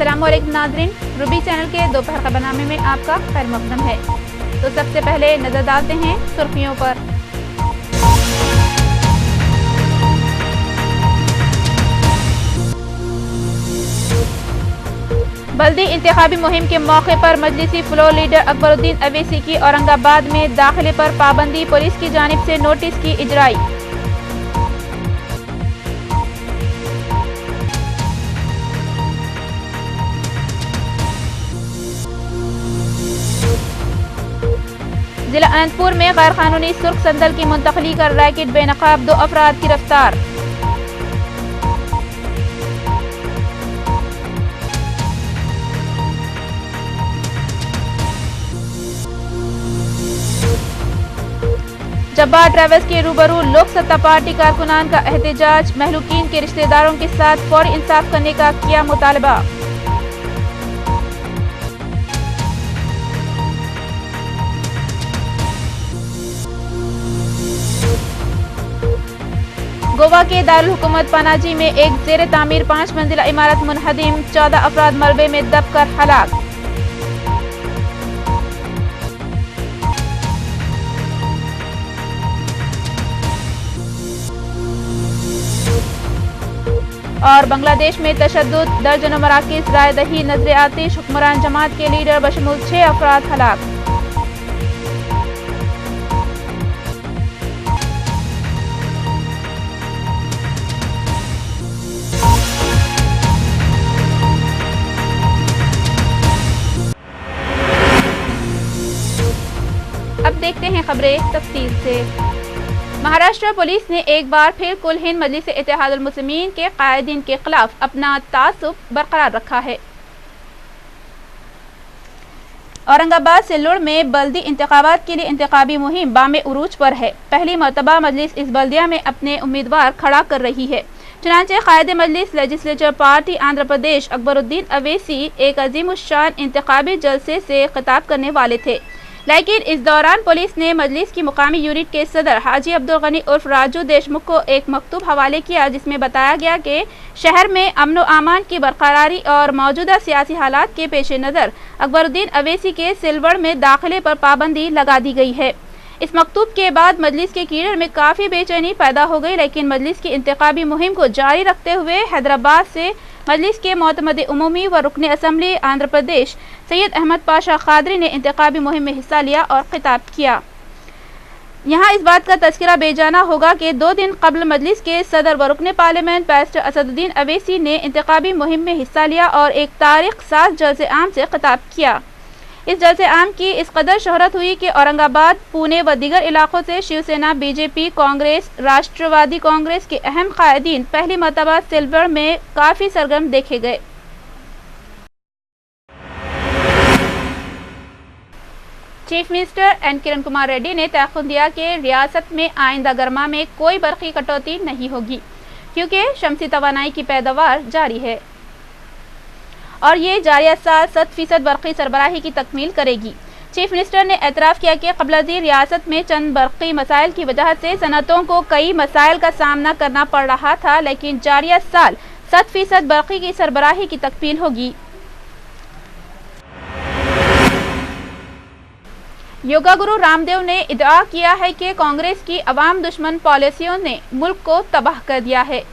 अस्सलामुअलैकुम नाज़रीन, Ruby channel के दोपहर खबरनामे में आपका खैर मक़दम है। तो सबसे पहले नजर डालते हैं सुर्खियों पर। बल्दी इंतखाबी मुहिम के मौके पर मजलिसी फ्लोर लीडर अकबरुद्दीन अवैसी की औरंगाबाद में दाखिले पर पाबंदी, पुलिस की जानिब से नोटिस की इजराई। जिला अनंतपुर में गैर कानूनी सुर्ख संदल की मुंतकली कर रैकेट बेनकाब 2 अफराद गिरफ्तार। जब्बार ट्रैवल्स के रूबरू लोक सत्ता पार्टी कारकुनान का एहतजाज, महलूकीन के रिश्तेदारों के साथ फौरी इंसाफ करने का किया मुतालबा। गोवा के दारुल हुकूमत पनाजी में एक जेर तामीर 5 मंजिला इमारत मुनहदिम, 14 अफराद मलबे में दबकर हलाक। और बांग्लादेश में तशद्दुद, दर्जनों मराकिज़ राय दही नजर आतिश, हुक्मरान जमात के लीडर बशमूल 6 अफराद हलाक। अब देखते हैं खबरें तफसील से। महाराष्ट्र पुलिस ने एक बार फिर कुल हिंद मजलिस इत्तेहादुल मुस्लिमीन के कायदीन के खिलाफ अपना तासुब बरकरार रखा है। औरंगाबाद सिल्लोड़ में बल्दी इंतखाबात के लिए इंतखाबी मुहिम बामे उरूज पर है। पहली मरतबा मजलिस इस बल्दिया में अपने उम्मीदवार खड़ा कर रही है। चुनांचे कायदे मजलिस लेजिस्लेचर पार्टी आंध्र प्रदेश अकबरुद्दीन अवैसी एक अजीमुश्शान इंतखाबी जलसे से खिताब करने वाले थे, लेकिन इस दौरान पुलिस ने मजलिस की मुकामी यूनिट के सदर हाजी अब्दुल गनी उर्फ राजू देशमुख को एक मकतूब हवाले किया, जिसमें बताया गया कि शहर में अमन व अमान की बरकरारी और मौजूदा सियासी हालात के पेश नज़र अकबरुद्दीन अवैसी के सिलवड़ में दाखिले पर पाबंदी लगा दी गई है। इस मकतूब के बाद मजलिस के कीड़े में काफ़ी बेचैनी पैदा हो गई, लेकिन मजलिस की इंतखाबी मुहिम को जारी रखते हुए हैदराबाद से मजलिस के मोतमद उमूमी व रुकन असम्बली आंध्र प्रदेश सैयद अहमद पाशा खादरी ने इंतखाबी मुहिम में हिस्सा लिया और खिताब किया। यहाँ इस बात का तज़किरा बेजाना होगा कि 2 दिन कबल मजलिस के सदर व रुकन पार्लियामेंट बैरिस्टर असदुद्दीन अवैसी ने इंतखाबी मुहिम में हिस्सा लिया और एक तारीख साज जलसे आम से खिताब किया। इस जलसे आम की इस कदर शोहरत हुई कि औरंगाबाद, पुणे व दीगर इलाकों से शिवसेना, बीजेपी, कांग्रेस, राष्ट्रवादी कांग्रेस के अहम कायदीन पहली मरतबा सिलवड़ में काफ़ी सरगर्म देखे गए। Chief minister N Kiran Kumar Reddy ने तयक़ुद दिया कि रियासत में आइंदा गर्मा में कोई बरक़ी कटौती नहीं होगी, क्योंकि शमसी तवानाई की पैदावार जारी है और ये जारिया साल 100% बरक़ी सरबराही की तकमील करेगी। चीफ मिनिस्टर ने एतराफ़ किया कि क़ब्ल रियासत में चंद बरक़ी मसाइल की वजह से सनतों को कई मसाइल का सामना करना पड़ रहा था, लेकिन जारिया साल 100% बरक़ी की सरबराही की तकमील होगी। योगा गुरु रामदेव ने इदआ किया है कि कांग्रेस की अवाम दुश्मन पॉलिसियों ने मुल्क को तबाह कर दिया है।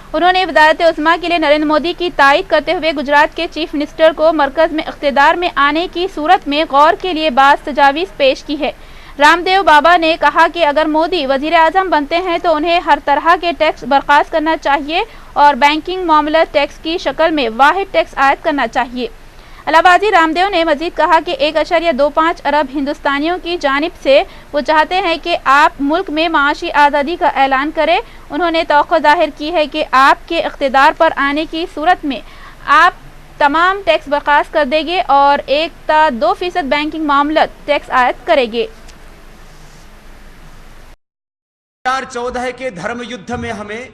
उन्होंने वज़ारत उस्मा के लिए नरेंद्र मोदी की तायद करते हुए गुजरात के चीफ मिनिस्टर को मरकज़ में इक़्तिदार में आने की सूरत में गौर के लिए बाज़ तजावीज़ पेश की है। रामदेव बाबा ने कहा कि अगर मोदी वज़ीर आज़म बनते हैं तो उन्हें हर तरह के टैक्स बर्खास्त करना चाहिए और बैंकिंग मामला टैक्स की शक्ल में वाहिद टैक्स आयद करना चाहिए। अलावाजी रामदेव ने मजीद कहा कि 1.25 अरब हिंदुस्तानियों की जानिब से वो चाहते हैं कि आप मुल्क में माशी आज़ादी का ऐलान करें। उन्होंने तवक्को जाहिर की है कि आपके इक़्तिदार पर आने की सूरत में आप तमाम टैक्स बर्खास्त कर देंगे और 1.2% बैंकिंग मामला टैक्स आयद करेंगे। 2014 के धर्म युद्ध में हमें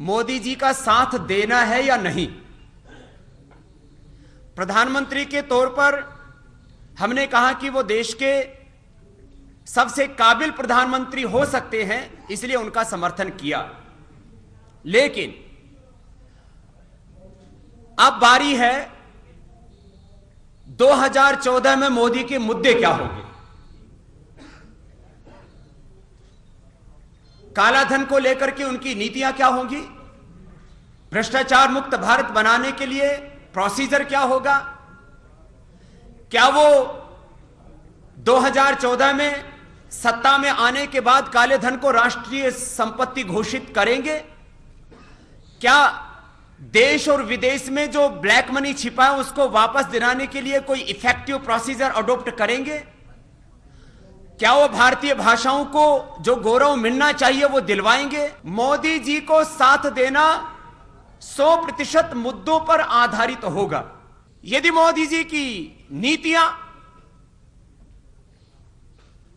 मोदी जी का साथ देना है या नहीं? प्रधानमंत्री के तौर पर हमने कहा कि वो देश के सबसे काबिल प्रधानमंत्री हो सकते हैं, इसलिए उनका समर्थन किया। लेकिन अब बारी है 2014 में मोदी के मुद्दे क्या होंगे। कालाधन को लेकर के उनकी नीतियां क्या होंगी, भ्रष्टाचार मुक्त भारत बनाने के लिए प्रोसीजर क्या होगा, क्या वो 2014 में सत्ता में आने के बाद काले धन को राष्ट्रीय संपत्ति घोषित करेंगे, क्या देश और विदेश में जो ब्लैक मनी छिपा है उसको वापस दिलाने के लिए कोई इफेक्टिव प्रोसीजर अडॉप्ट करेंगे, क्या वो भारतीय भाषाओं को जो गौरव मिलना चाहिए वो दिलवाएंगे। मोदी जी को साथ देना 100% मुद्दों पर आधारित होगा। यदि मोदी जी की नीतियां,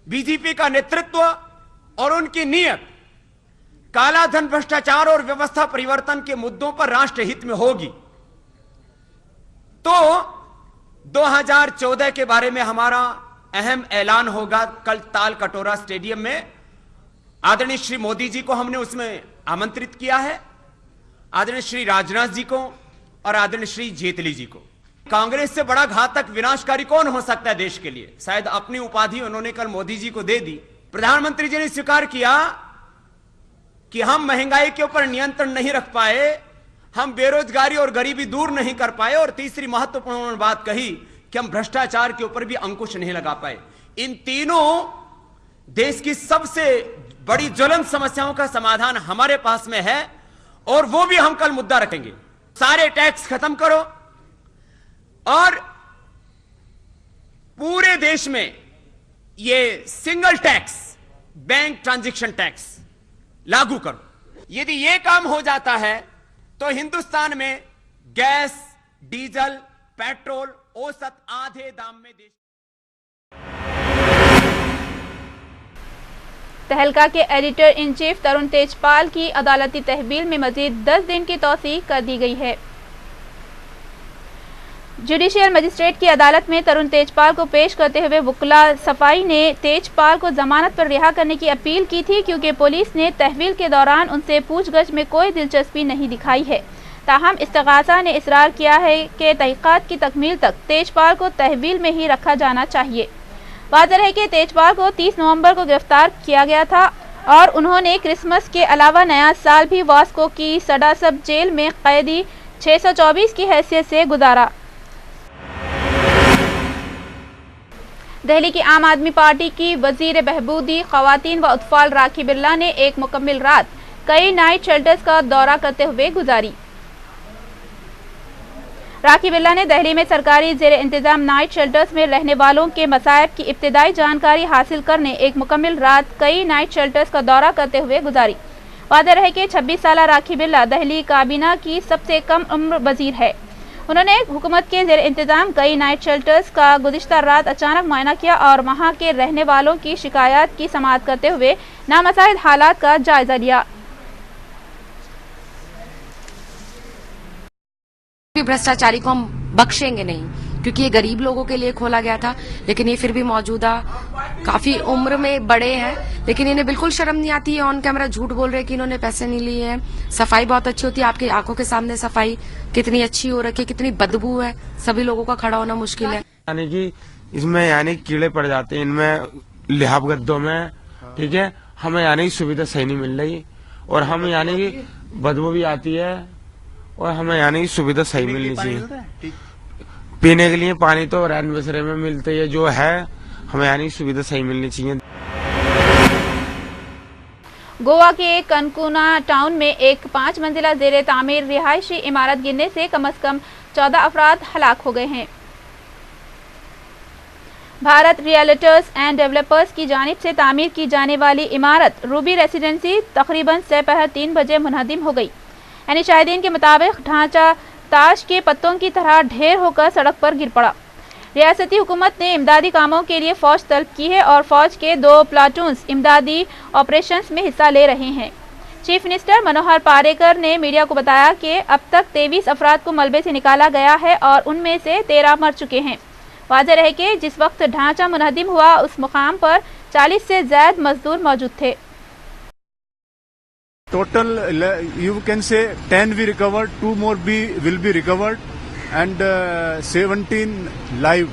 बीजेपी का नेतृत्व और उनकी नीयत काला धन, भ्रष्टाचार और व्यवस्था परिवर्तन के मुद्दों पर राष्ट्र हित में होगी तो 2014 के बारे में हमारा अहम ऐलान होगा। कल ताल कटोरा स्टेडियम में आदरणीय श्री मोदी जी को हमने उसमें आमंत्रित किया है, आदरणीय श्री राजनाथ जी को और आदरणीय श्री जेटली जी को। कांग्रेस से बड़ा घातक विनाशकारी कौन हो सकता है देश के लिए। शायद अपनी उपाधि उन्होंने कल मोदी जी को दे दी। प्रधानमंत्री जी ने स्वीकार किया कि हम महंगाई के ऊपर नियंत्रण नहीं रख पाए, हम बेरोजगारी और गरीबी दूर नहीं कर पाए, और तीसरी महत्वपूर्ण बात कही कि हम भ्रष्टाचार के ऊपर भी अंकुश नहीं लगा पाए। इन तीनों देश की सबसे बड़ी ज्वलंत समस्याओं का समाधान हमारे पास में है और वो भी हम कल मुद्दा रखेंगे। सारे टैक्स खत्म करो और पूरे देश में ये single tax, bank transaction tax लागू करो। यदि ये काम हो जाता है तो हिंदुस्तान में गैस, डीजल, पेट्रोल औसत आधे दाम में देश। तहलका के एडिटर इन चीफ तरुण तेजपाल की अदालती तहवील में मजीद 10 दिन की तौसीक कर दी गई है। जुडिशियल मजिस्ट्रेट की अदालत में तरुण तेजपाल को पेश करते हुए वकील सफाई ने तेजपाल को जमानत पर रिहा करने की अपील की थी, क्योंकि पुलिस ने तहवील के दौरान उनसे पूछगछ में कोई दिलचस्पी नहीं दिखाई है। ताहम इस्तगासा ने इसरार किया है कि तहकीकात की तकमील तक तेजपाल को तहवील में ही रखा जाना चाहिए। वाज़ेह है कि तेजपाल को 30 नवंबर को गिरफ्तार किया गया था और उन्होंने क्रिसमस के अलावा नया साल भी वास्को की सडासब जेल में कैदी 624 की हैसियत से गुजारा। दिल्ली की आम आदमी पार्टी की वजीर बहबूदी खवातीन व अतफाल राखी बिरला ने एक मुकम्मल रात कई नाइट शेल्टर्स का दौरा करते हुए गुजारी। राखी बिरला ने दिल्ली में सरकारी जेर इंतजाम नाइट शेल्टर्स में रहने वालों के मसाइब की इब्तिदाई जानकारी हासिल करने एक मुकम्मल रात कई नाइट शेल्टर्स का दौरा करते हुए गुजारी। वाज़ेह रहे कि 26 साल राखी बिरला दिल्ली काबीना की सबसे कम उम्र वजीर है। उन्होंने हुकूमत के जेर इंतजाम कई नाइट शेल्टर्स का गुज़िश्ता रात अचानक मुआयना किया और वहां के रहने वालों की शिकायत की समाअत करते हुए नामसाइद हालात का जायजा लिया। भ्रष्टाचारी को हम बख्शेंगे नहीं, क्योंकि ये गरीब लोगों के लिए खोला गया था, लेकिन ये फिर भी मौजूदा काफी उम्र में बड़े हैं, लेकिन इन्हें बिल्कुल शर्म नहीं आती है। ऑन कैमरा झूठ बोल रहे हैं कि इन्होंने पैसे नहीं लिए हैं। सफाई बहुत अच्छी होती है, आपकी आंखों के सामने सफाई कितनी अच्छी हो रखी है, कितनी बदबू है, सभी लोगों का खड़ा होना मुश्किल है। यानी कि इसमें यानी कीड़े पड़ जाते हैं इनमें, लिहाफ गद्दों में, ठीक है। हमें यानी सुविधा सही नहीं मिल रही और हम यानी कि बदबू भी आती है और हमें यानी सुविधा सही मिलनी चाहिए। पीने के लिए पानी तो रैन बसेरे में मिलते है जो है, हमें यानी सुविधा सही मिलनी चाहिए। गोवा के कनकुना टाउन में एक 5 मंजिला जेर तामीर रिहायशी इमारत गिरने से कम 14 अफराद हलाक हो गए हैं। भारत रियल्टर्स एंड डेवलपर्स की जानिब से तामीर की जाने वाली इमारत रूबी रेसिडेंसी तकरीबन दोपहर 3 बजे मुनहदिम हो गई। यानी शाहिदीन के मुताबिक ढांचा ताश के पत्तों की तरह ढेर होकर सड़क पर गिर पड़ा। रियासती हुकूमत ने इमदादी कामों के लिए फौज तलब की है और फौज के 2 प्लाटून्स इमदादी ऑपरेशंस में हिस्सा ले रहे हैं। चीफ मिनिस्टर मनोहर पारेकर ने मीडिया को बताया कि अब तक 23 अफराद को मलबे से निकाला गया है और उनमें से 13 मर चुके हैं। वाज़ेह रहे कि जिस वक्त ढांचा मुनहदिम हुआ उस मुकाम पर 40 से ज्यादा मजदूर मौजूद थे। Total, you can say 10 we recovered, 2 more will be recovered. and 17 live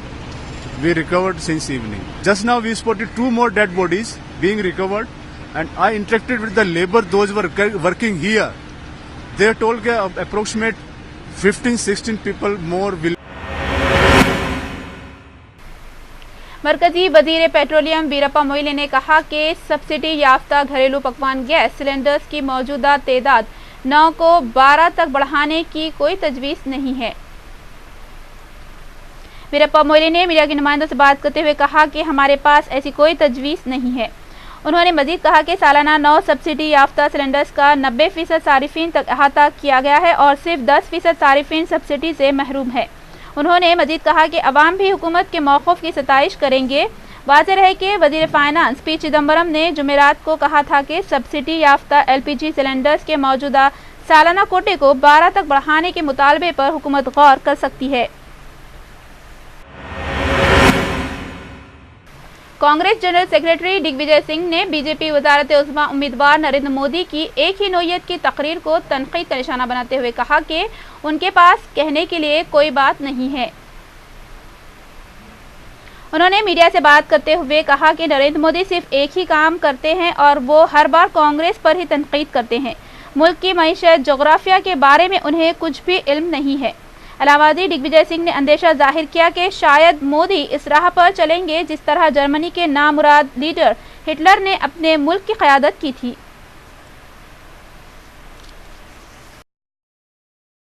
we recovered since evening. Just now we spotted 2 more dead bodies being recovered, and I interacted with the labor, those were working here. They told that approximate 15-16 people more will. मरकजी वजीर petroleum Veerappa Moily ने कहा कि subsidy याफ्ता घरेलू पकवान gas cylinders की मौजूदा तादाद 9 को 12 तक बढ़ाने की कोई तजवीज़ नहीं है। वीरप्पा मोइली ने मीडिया के नुमाइंदों से बात करते हुए कहा कि हमारे पास ऐसी कोई तजवीज़ नहीं है। उन्होंने मजीद कहा कि सालाना 9 सब्सिडी याफ्ता सिलेंडर्स का 90% सारिफीन तक अहाता किया गया है और सिर्फ 10% सारिफीन सब्सिडी से महरूम है। उन्होंने मजीद कहा कि अवाम भी हुकूमत के मौक़िफ़ की सताइश करेंगे। वाज़ेह रहे कि वज़ीर फाइनेंस पी चिदम्बरम ने जुमेरात को कहा था कि सब्सिडी याफ्ता LPG सिलेंडर्स के मौजूदा सालाना कोटे को 12 तक बढ़ाने के मुतालबे पर हुकूमत गौर कर सकती है। कांग्रेस जनरल सेक्रेटरी दिग्विजय सिंह ने बीजेपी वज़ारत उज़्मा उम्मीदवार नरेंद्र मोदी की एक ही नौयत की तकरीर को तनकीद का निशाना बनाते हुए कहा कि उनके पास कहने के लिए कोई बात नहीं है। उन्होंने मीडिया से बात करते हुए कहा कि नरेंद्र मोदी सिर्फ एक ही काम करते हैं और वो हर बार कांग्रेस पर ही तनकीद करते हैं। मुल्क की मईशत, जोग्राफिया के बारे में उन्हें कुछ भी इल्म नहीं है। अलावादी दिग्विजय सिंह ने अंदेशा जाहिर किया कि शायद मोदी इस राह पर चलेंगे जिस तरह जर्मनी के नामुराद लीडर हिटलर ने अपने मुल्क की क़यादत की थी।